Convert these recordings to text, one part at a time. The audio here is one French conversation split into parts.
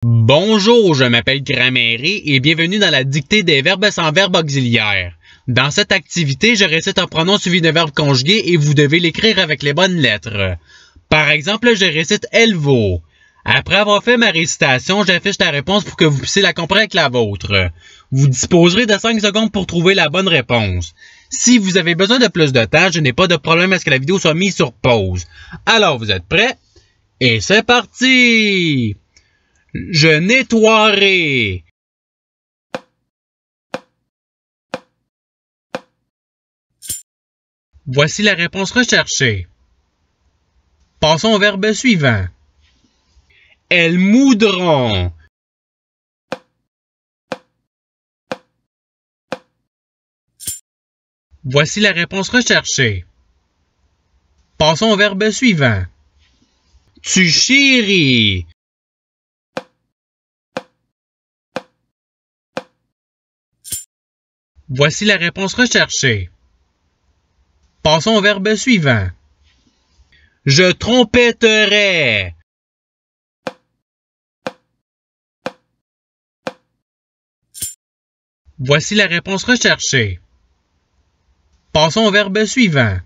Bonjour, je m'appelle Grammaire et bienvenue dans la dictée des verbes sans verbe auxiliaire. Dans cette activité, je récite un pronom suivi d'un verbe conjugué et vous devez l'écrire avec les bonnes lettres. Par exemple, je récite « elle vaut ». Après avoir fait ma récitation, j'affiche la réponse pour que vous puissiez la comparer avec la vôtre. Vous disposerez de 5 secondes pour trouver la bonne réponse. Si vous avez besoin de plus de temps, je n'ai pas de problème à ce que la vidéo soit mise sur pause. Alors, vous êtes prêts? Et c'est parti! Je nettoierai. Voici la réponse recherchée. Passons au verbe suivant. Elles moudront. Voici la réponse recherchée. Passons au verbe suivant. Tu chéris. Voici la réponse recherchée. Passons au verbe suivant. Je trompetterai. Voici la réponse recherchée. Passons au verbe suivant.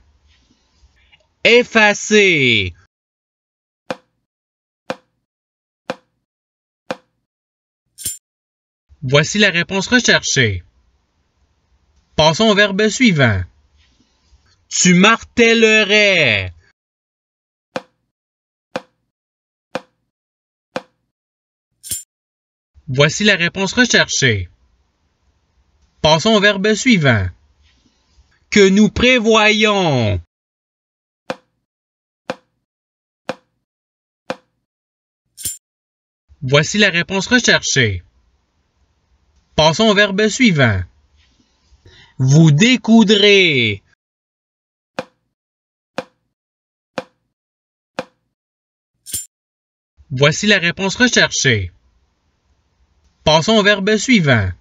Effacer. Voici la réponse recherchée. Passons au verbe suivant. Tu martellerais. Voici la réponse recherchée. Passons au verbe suivant. Que nous prévoyons. Voici la réponse recherchée. Passons au verbe suivant. Vous découdrez. Voici la réponse recherchée. Passons au verbe suivant.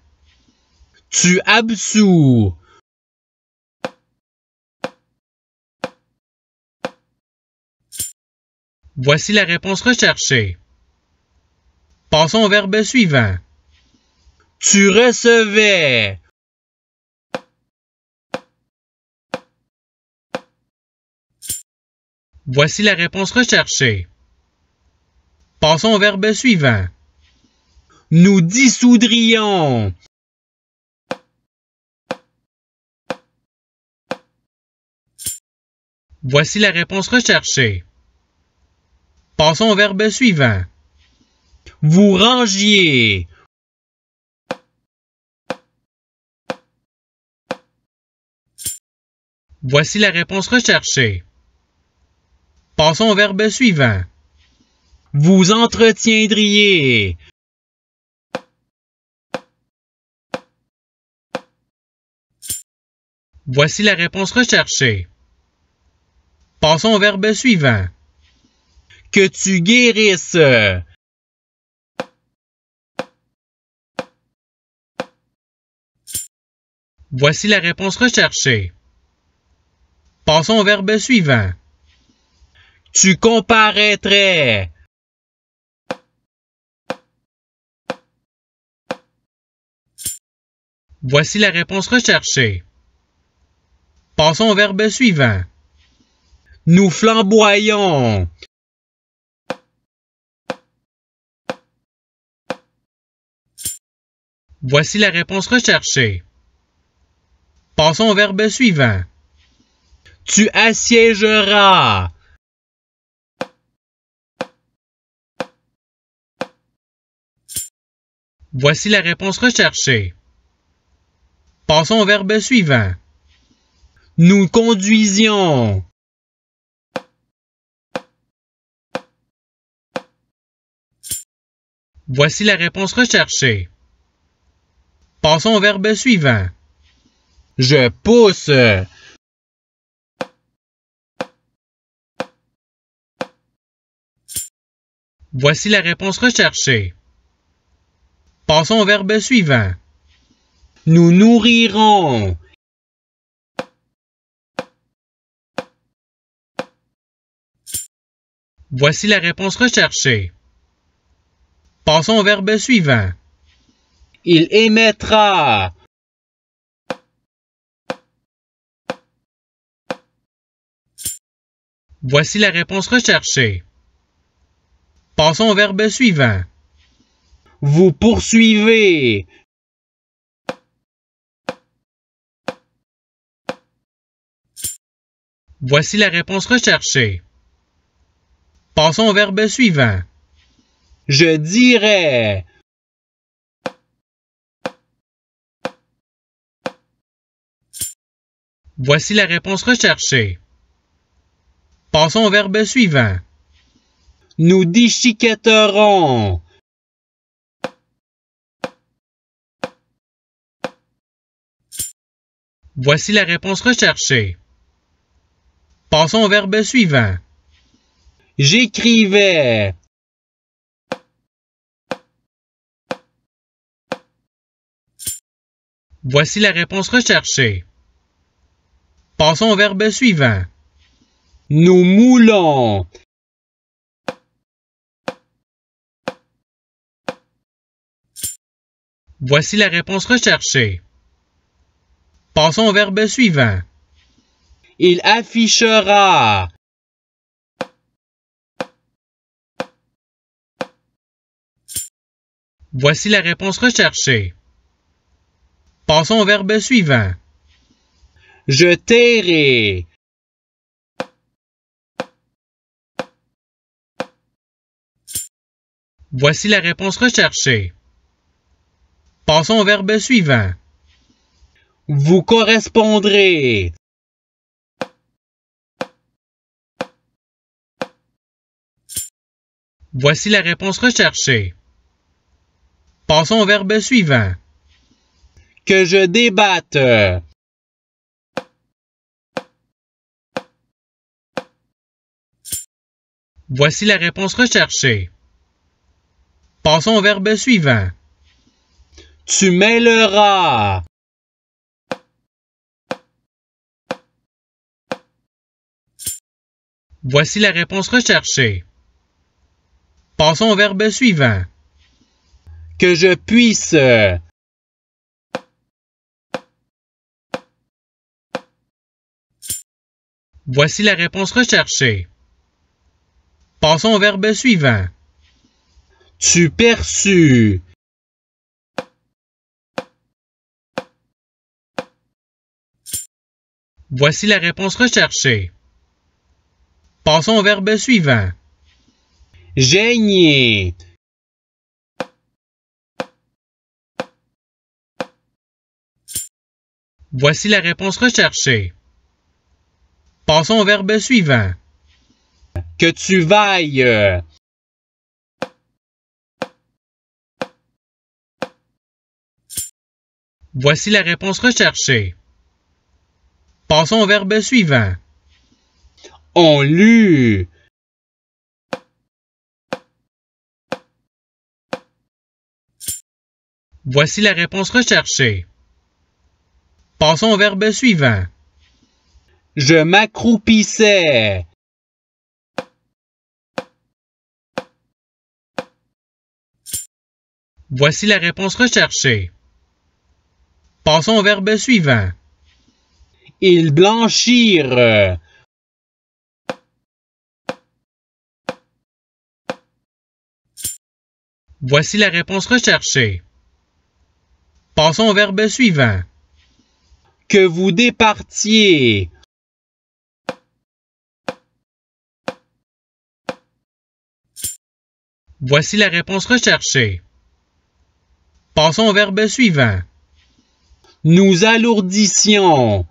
Tu absous. Voici la réponse recherchée. Passons au verbe suivant. Tu recevais. Voici la réponse recherchée. Passons au verbe suivant. Nous dissoudrions. Voici la réponse recherchée. Passons au verbe suivant. Vous rangiez. Voici la réponse recherchée. Passons au verbe suivant. Vous entretiendriez. Voici la réponse recherchée. Passons au verbe suivant. Que tu guérisses. Voici la réponse recherchée. Passons au verbe suivant. Tu comparaîtrais. Voici la réponse recherchée. Passons au verbe suivant. Nous flamboyons. Voici la réponse recherchée. Passons au verbe suivant. Tu assiégeras. Voici la réponse recherchée. Passons au verbe suivant. Nous conduisions. Voici la réponse recherchée. Passons au verbe suivant. Je pousse. Voici la réponse recherchée. Passons au verbe suivant. Nous nourrirons. Voici la réponse recherchée. Passons au verbe suivant. Il émettra. Voici la réponse recherchée. Passons au verbe suivant. Vous poursuivez. Voici la réponse recherchée. Passons au verbe suivant. Je dirais. Voici la réponse recherchée. Passons au verbe suivant. Nous déchiquetterons. Voici la réponse recherchée. Passons au verbe suivant. J'écrivais. Voici la réponse recherchée. Passons au verbe suivant. Nous moulons. Voici la réponse recherchée. Passons au verbe suivant. Il affichera. Voici la réponse recherchée. Passons au verbe suivant. Je tairai. Voici la réponse recherchée. Passons au verbe suivant. Vous correspondrez. Voici la réponse recherchée. Passons au verbe suivant. Que je débatte. Voici la réponse recherchée. Passons au verbe suivant. Tu mêleras. Voici la réponse recherchée. Passons au verbe suivant. Que je puisse. Voici la réponse recherchée. Passons au verbe suivant. Tu perçus. Voici la réponse recherchée. Passons au verbe suivant. Gêner. Voici la réponse recherchée. Passons au verbe suivant. Que tu vailles. Voici la réponse recherchée. Passons au verbe suivant. On lut. Voici la réponse recherchée. Passons au verbe suivant. Je m'accroupissais. Voici la réponse recherchée. Passons au verbe suivant. Ils blanchirent. Voici la réponse recherchée. Passons au verbe suivant. Que vous départiez. Voici la réponse recherchée. Passons au verbe suivant. Nous alourdissions.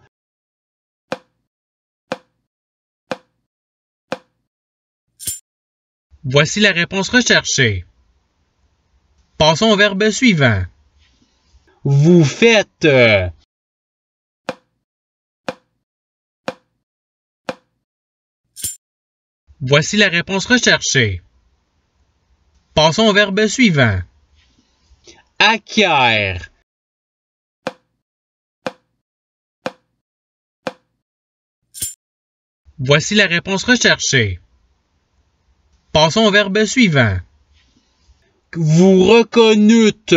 Voici la réponse recherchée. Passons au verbe suivant. Vous faites. Voici la réponse recherchée. Passons au verbe suivant. Acquiert. Voici la réponse recherchée. Passons au verbe suivant. vous reconnûtes.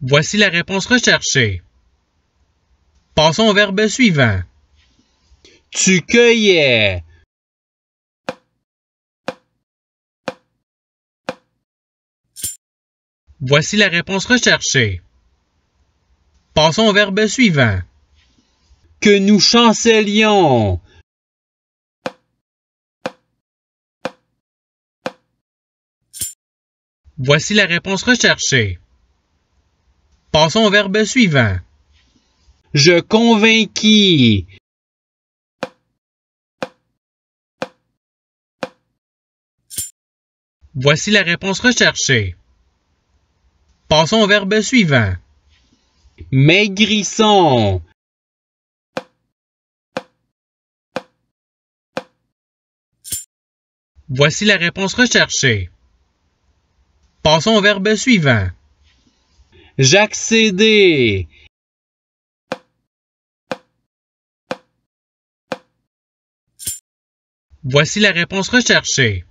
Voici la réponse recherchée. Passons au verbe suivant. Tu cueillais. Voici la réponse recherchée. Passons au verbe suivant. Que nous chancelions. Voici la réponse recherchée. Passons au verbe suivant. Je convainquis. Voici la réponse recherchée. Passons au verbe suivant. Maigrissons. Voici la réponse recherchée. Passons au verbe suivant. J'accédais. Voici la réponse recherchée.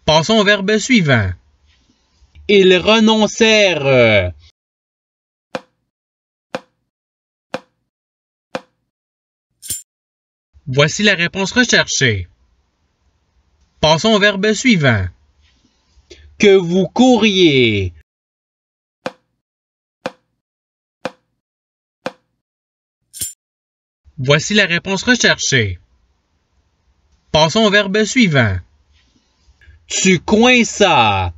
Passons au verbe suivant. Ils renoncèrent. Voici la réponse recherchée. Passons au verbe suivant. Que vous couriez. Voici la réponse recherchée. Passons au verbe suivant. Tu coinças.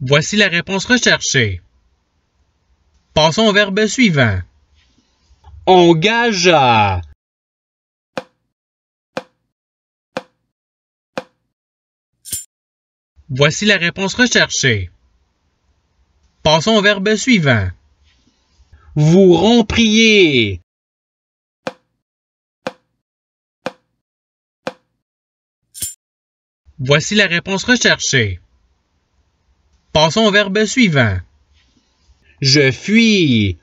Voici la réponse recherchée. Passons au verbe suivant. On gagea. Voici la réponse recherchée. Passons au verbe suivant. Vous rompriez. Voici la réponse recherchée. Passons au verbe suivant. Je fuis.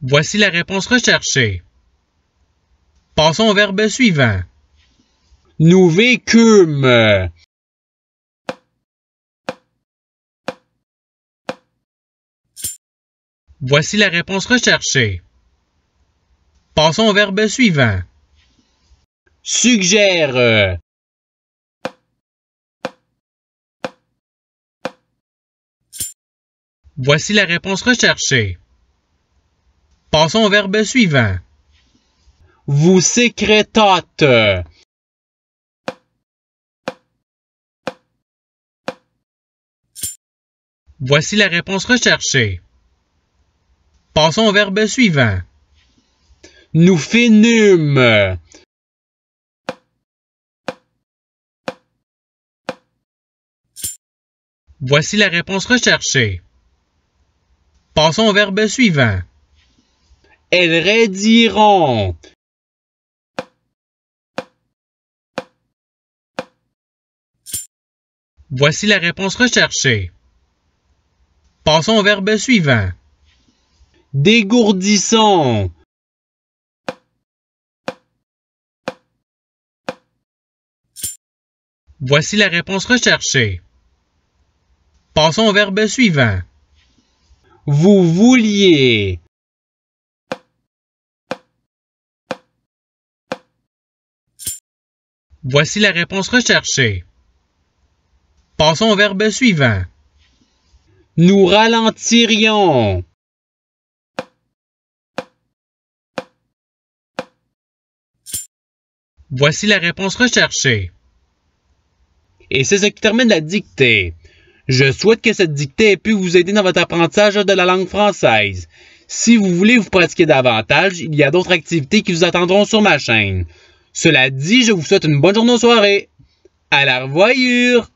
Voici la réponse recherchée. Passons au verbe suivant. Nous vécûmes. Voici la réponse recherchée. Passons au verbe suivant. Suggère. Voici la réponse recherchée. Passons au verbe suivant. Vous sécrétâtes. Voici la réponse recherchée. Passons au verbe suivant. Nous finûmes. Voici la réponse recherchée. Passons au verbe suivant. Elles raidiront. Voici la réponse recherchée. Passons au verbe suivant. Dégourdissons. Voici la réponse recherchée. Passons au verbe suivant. Vous vouliez. Voici la réponse recherchée. Passons au verbe suivant. Nous ralentirions. Voici la réponse recherchée. Et c'est ce qui termine la dictée. Je souhaite que cette dictée ait pu vous aider dans votre apprentissage de la langue française. Si vous voulez vous pratiquer davantage, il y a d'autres activités qui vous attendront sur ma chaîne. Cela dit, je vous souhaite une bonne journée ou soirée. À la revoyure!